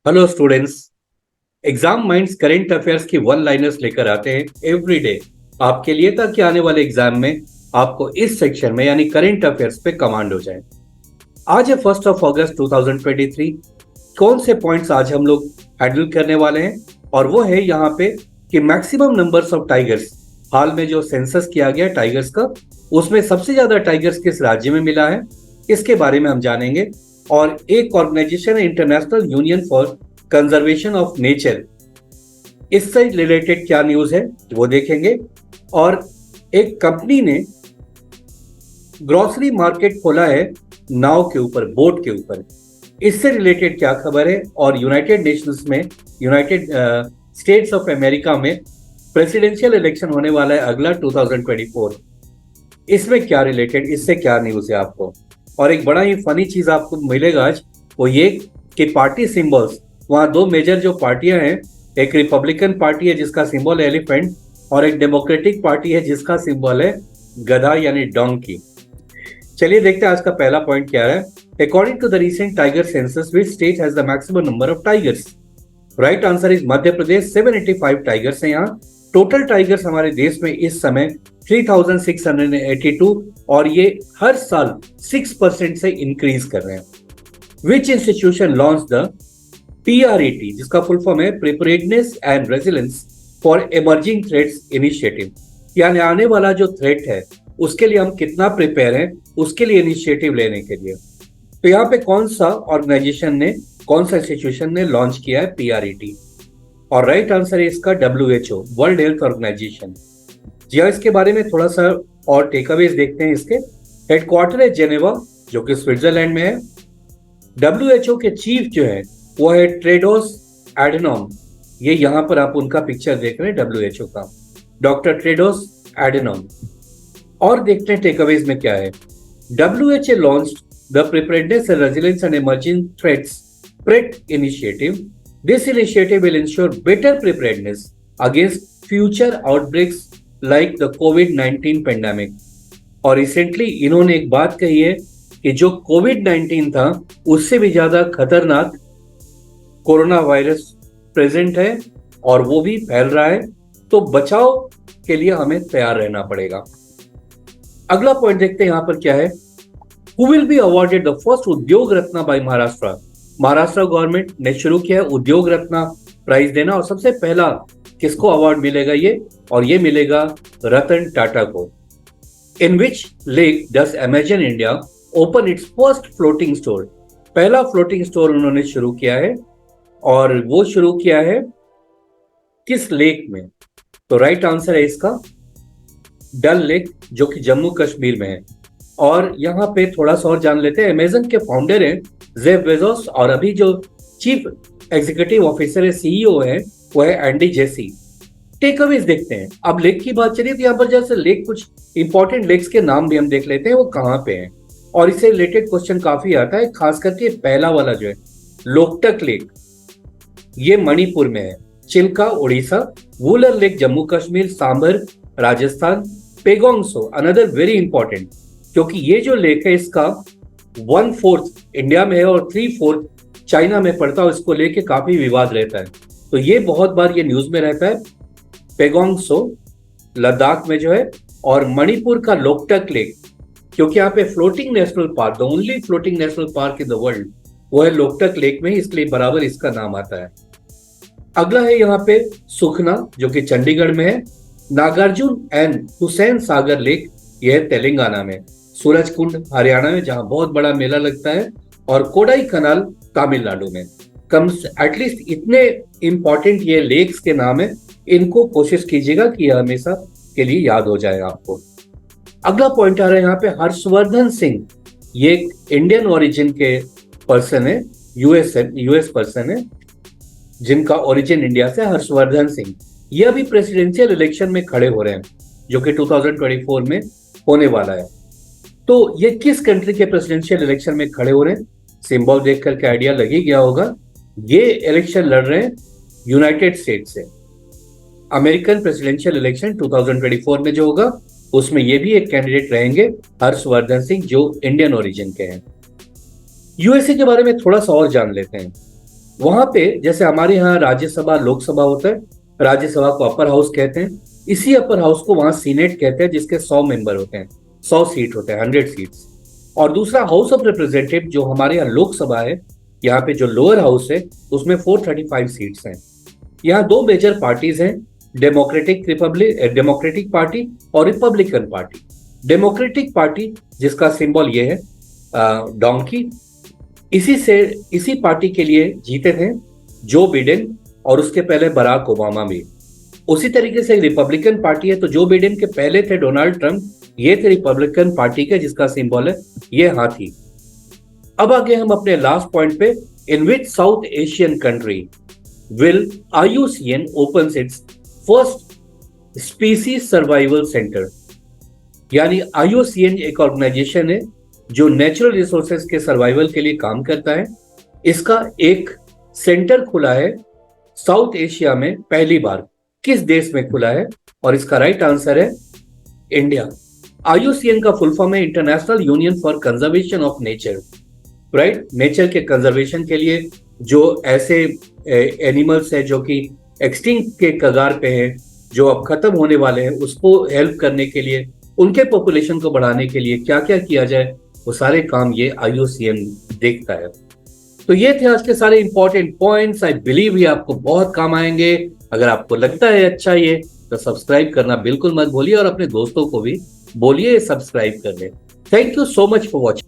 Hello students. Exam minds current affairs की one liners लेकर आते हैं एवरी डे आपके लिए, ताकि आने वाले एग्जाम में आपको इस सेक्शन में यानी करंट अफेयर्स पे कमांड हो जाए। आज है 1 अगस्त 2023। कौन से पॉइंट्स आज हम लोग हैंडल करने वाले हैं, और वो है यहाँ पे कि मैक्सिमम नंबर्स ऑफ टाइगर्स, हाल में जो सेंसस किया गया टाइगर्स का, उसमें सबसे ज्यादा टाइगर्स किस राज्य में मिला है, इसके बारे में हम जानेंगे। और एक ऑर्गेनाइजेशन है international union for conservation of nature, इससे रिलेटेड क्या न्यूज है वो देखेंगे। और एक कंपनी ने ग्रोसरी मार्केट खोला है नाव के ऊपर, बोट के ऊपर, इससे रिलेटेड क्या खबर है। और यूनाइटेड नेशंस में, यूनाइटेड स्टेट्स ऑफ अमेरिका में प्रेसिडेंशियल इलेक्शन होने वाला है अगला 2024, इसमें क्या रिलेटेड, इससे क्या न्यूज है आपको। और एक बड़ा ही फनी चीज आपको मिलेगा आज, वो ये कि पार्टी सिंबल्स, वहां दो मेजर जो पार्टियां हैं, एक रिपब्लिकन पार्टी है जिसका सिंबल है एलिफेंट, और एक डेमोक्रेटिक पार्टी है जिसका सिंबल है गधा यानी डोंकी। चलिए देखते हैं आज का पहला पॉइंट क्या है। According to the recent tiger census, which state has the maximum number of tigers? Right answer is Madhya Pradesh. 785 tigers हैं यहाँ। टोटल टाइगर्स हमारे देश में इस समय 3682, और ये हर साल 6% से इंक्रीज कर रहे हैं। Which institution launch the PRET, जिसका फुल फॉर्म है preparedness and resilience for emerging threats initiative, यानी आने वाला जो थ्रेट है उसके लिए हम कितना प्रिपेयर हैं, उसके लिए इनिशिएटिव लेने के लिए। तो यहाँ पे कौन सा ऑर्गेनाइजेशन ने, कौन सा इंस्टीट्यूशन ने लॉन्च किया है PRET? और राइट आंसर है इसका WHO, वर्ल्ड हेल्थ ऑर्गेनाइजेशन। जी हाँ, इसके बारे में थोड़ा सा और टेकअवेज देखते हैं। इसके हेडक्वार्टर है जेनेवा, जो कि स्विट्जरलैंड में है। WHO के चीफ जो है वो है टेड्रोस एडनॉम। ये यहाँ पर आप उनका पिक्चर देख रहे हैं WHO का, डॉक्टर टेड्रोस एडनॉम। और देखते हैं टेकअवेज में क्या है। WHO launched the Preparedness and Resilience and Emerging Threats PRET initiative. This initiative will ensure better preparedness against future outbreaks like the COVID-19 pandemic. और रिसेंटली इन्होंने एक बात कही है कि जो COVID-19 था उससे भी ज्यादा खतरनाक कोरोना वायरस प्रेजेंट है और वो भी फैल रहा है, तो बचाव के लिए हमें तैयार रहना पड़ेगा। अगला पॉइंट देखते हैं यहाँ पर क्या है। Who will be awarded the first उद्योग रत्न by महाराष्ट्र? महाराष्ट्र गवर्नमेंट ने शुरू किया है उद्योग रत्न प्राइज देना, और सबसे पहला किसको अवार्ड मिलेगा ये, और ये मिलेगा रतन टाटा को। In which lake does Amazon India open its first floating store? पहला फ्लोटिंग स्टोर उन्होंने शुरू किया है, और वो शुरू किया है किस लेक में? तो राइट आंसर है इसका डल लेक, जो कि जम्मू कश्मीर में है। और यहाँ पे थोड़ा सा और जान लेते हैं। अमेजन के फाउंडर हैं जेफ बेजोस, और अभी जो चीफ एग्जीक्यूटिव ऑफिसर है, CEO है, वो है एंडी जेसी। टेकअवेज देखते हैं। अब लेक की बात चलिए तो यहाँ पर जैसे लेक, कुछ इंपॉर्टेंट लेक्स के नाम भी हम देख लेते हैं वो कहाँ पे हैं, और इससे रिलेटेड क्वेश्चन काफी आता है। खास करके पहला वाला जो है लोकटक लेक, ये मणिपुर में है। Chilka Orissa, Wular lake Jammu Kashmir, Sambhar Rajasthan, Pangong Tso another very important, क्योंकि ये जो लेक है इसका 1/4 इंडिया में है और 3/4 चाइना में पड़ता है, इसको लेके काफी विवाद रहता है। तो ये बहुत बार ये न्यूज में रहता है। पेगोंगसो लद्दाख में जो है, और मणिपुर का लोकटक लेक, क्योंकि यहाँ पे floating national park, the only floating national park in the world, वो है लोकटक लेक में, इसलिए बराबर इसका नाम आता है। अगला है यहाँ पे सुखना, जो कि चंडीगढ़ में है। नागार्जुन एंड हुसैन सागर लेक, यह है तेलंगाना में। सूरज कुंड हरियाणा में, जहां बहुत बड़ा मेला लगता है। और कोडाई कनाल तमिलनाडु में। कम एटलीस्ट इतने इंपॉर्टेंट ये लेक्स के नाम है, इनको कोशिश कीजिएगा कि यह हमेशा के लिए याद हो जाए आपको। अगला पॉइंट आ रहा है यहाँ पे हर्षवर्धन सिंह, ये एक इंडियन ओरिजिन के पर्सन है, यूएस पर्सन है, जिनका ओरिजिन इंडिया से। हर्षवर्धन सिंह ये अभी प्रेसिडेंशियल इलेक्शन में खड़े हो रहे हैं, जो कि 2024 में होने वाला है। तो ये किस कंट्री के प्रेसिडेंशियल इलेक्शन में खड़े हो रहे हैं? सिंबल देख करके आइडिया लग ही गया होगा। ये इलेक्शन लड़ रहे हैं यूनाइटेड स्टेट से। अमेरिकन प्रेसिडेंशियल इलेक्शन 2024 में जो होगा, उसमें ये भी एक कैंडिडेट रहेंगे, हर्षवर्धन सिंह, जो इंडियन ओरिजिन के हैं। यूएसए के बारे में थोड़ा सा और जान लेते हैं। वहां पे जैसे हमारे यहाँ राज्यसभा लोकसभा होता है, राज्यसभा को अपर हाउस कहते हैं, इसी अपर हाउस को वहां सीनेट कहते हैं, जिसके 100 मेंबर होते हैं, 100 सीट होते हैं, 100 सीट्स। और दूसरा हाउस ऑफ रिप्रेजेंटेटिव जो हमारे यहाँ लोकसभा है, यहाँ पे जो लोअर हाउस है उसमें 435 सीट्स हैं। यहाँ दो मेजर पार्टीज हैं, डेमोक्रेटिक पार्टी और रिपब्लिकन पार्टी। डेमोक्रेटिक पार्टी जिसका सिंबल ये है डोंकी, इसी पार्टी के लिए जीते थे जो बिडेन और उसके पहले बराक ओबामा भी। उसी तरीके से रिपब्लिकन पार्टी है, तो जो बिडेन के पहले थे डोनाल्ड ट्रंप, ये थे रिपब्लिकन पार्टी के, जिसका सिंबल है ये हाथी। अब आगे हम अपने लास्ट पॉइंट पे, in which South Asian country will IUCN opens its first species survival centre. यानी IUCN एक ऑर्गेनाइजेशन है जो नेचुरल रिसोर्सेज के सर्वाइवल के लिए काम करता है। इसका एक सेंटर खुला है साउथ एशिया में, पहली बार किस देश में खुला है? और इसका राइट आंसर है इंडिया। IUCN का फुल फॉर्म है international union for conservation of nature. Right, nature के कंजर्वेशन के लिए जो ऐसे एनिमल्स है जो कि एक्सटिंक्ट के कगार पे हैं, जो अब खत्म होने वाले हैं, उसको हेल्प करने के लिए, उनके पॉपुलेशन को बढ़ाने के लिए क्या क्या किया जाए, वो सारे काम ये IUCN देखता है। तो ये थे आज के सारे इंपॉर्टेंट पॉइंट्स। आई बिलीव ये आपको बहुत काम आएंगे। अगर आपको लगता है अच्छा ये, तो सब्सक्राइब करना बिल्कुल मत भूलिए और अपने दोस्तों को भी बोलिए सब्सक्राइब कर ले। Thank you so much for watching.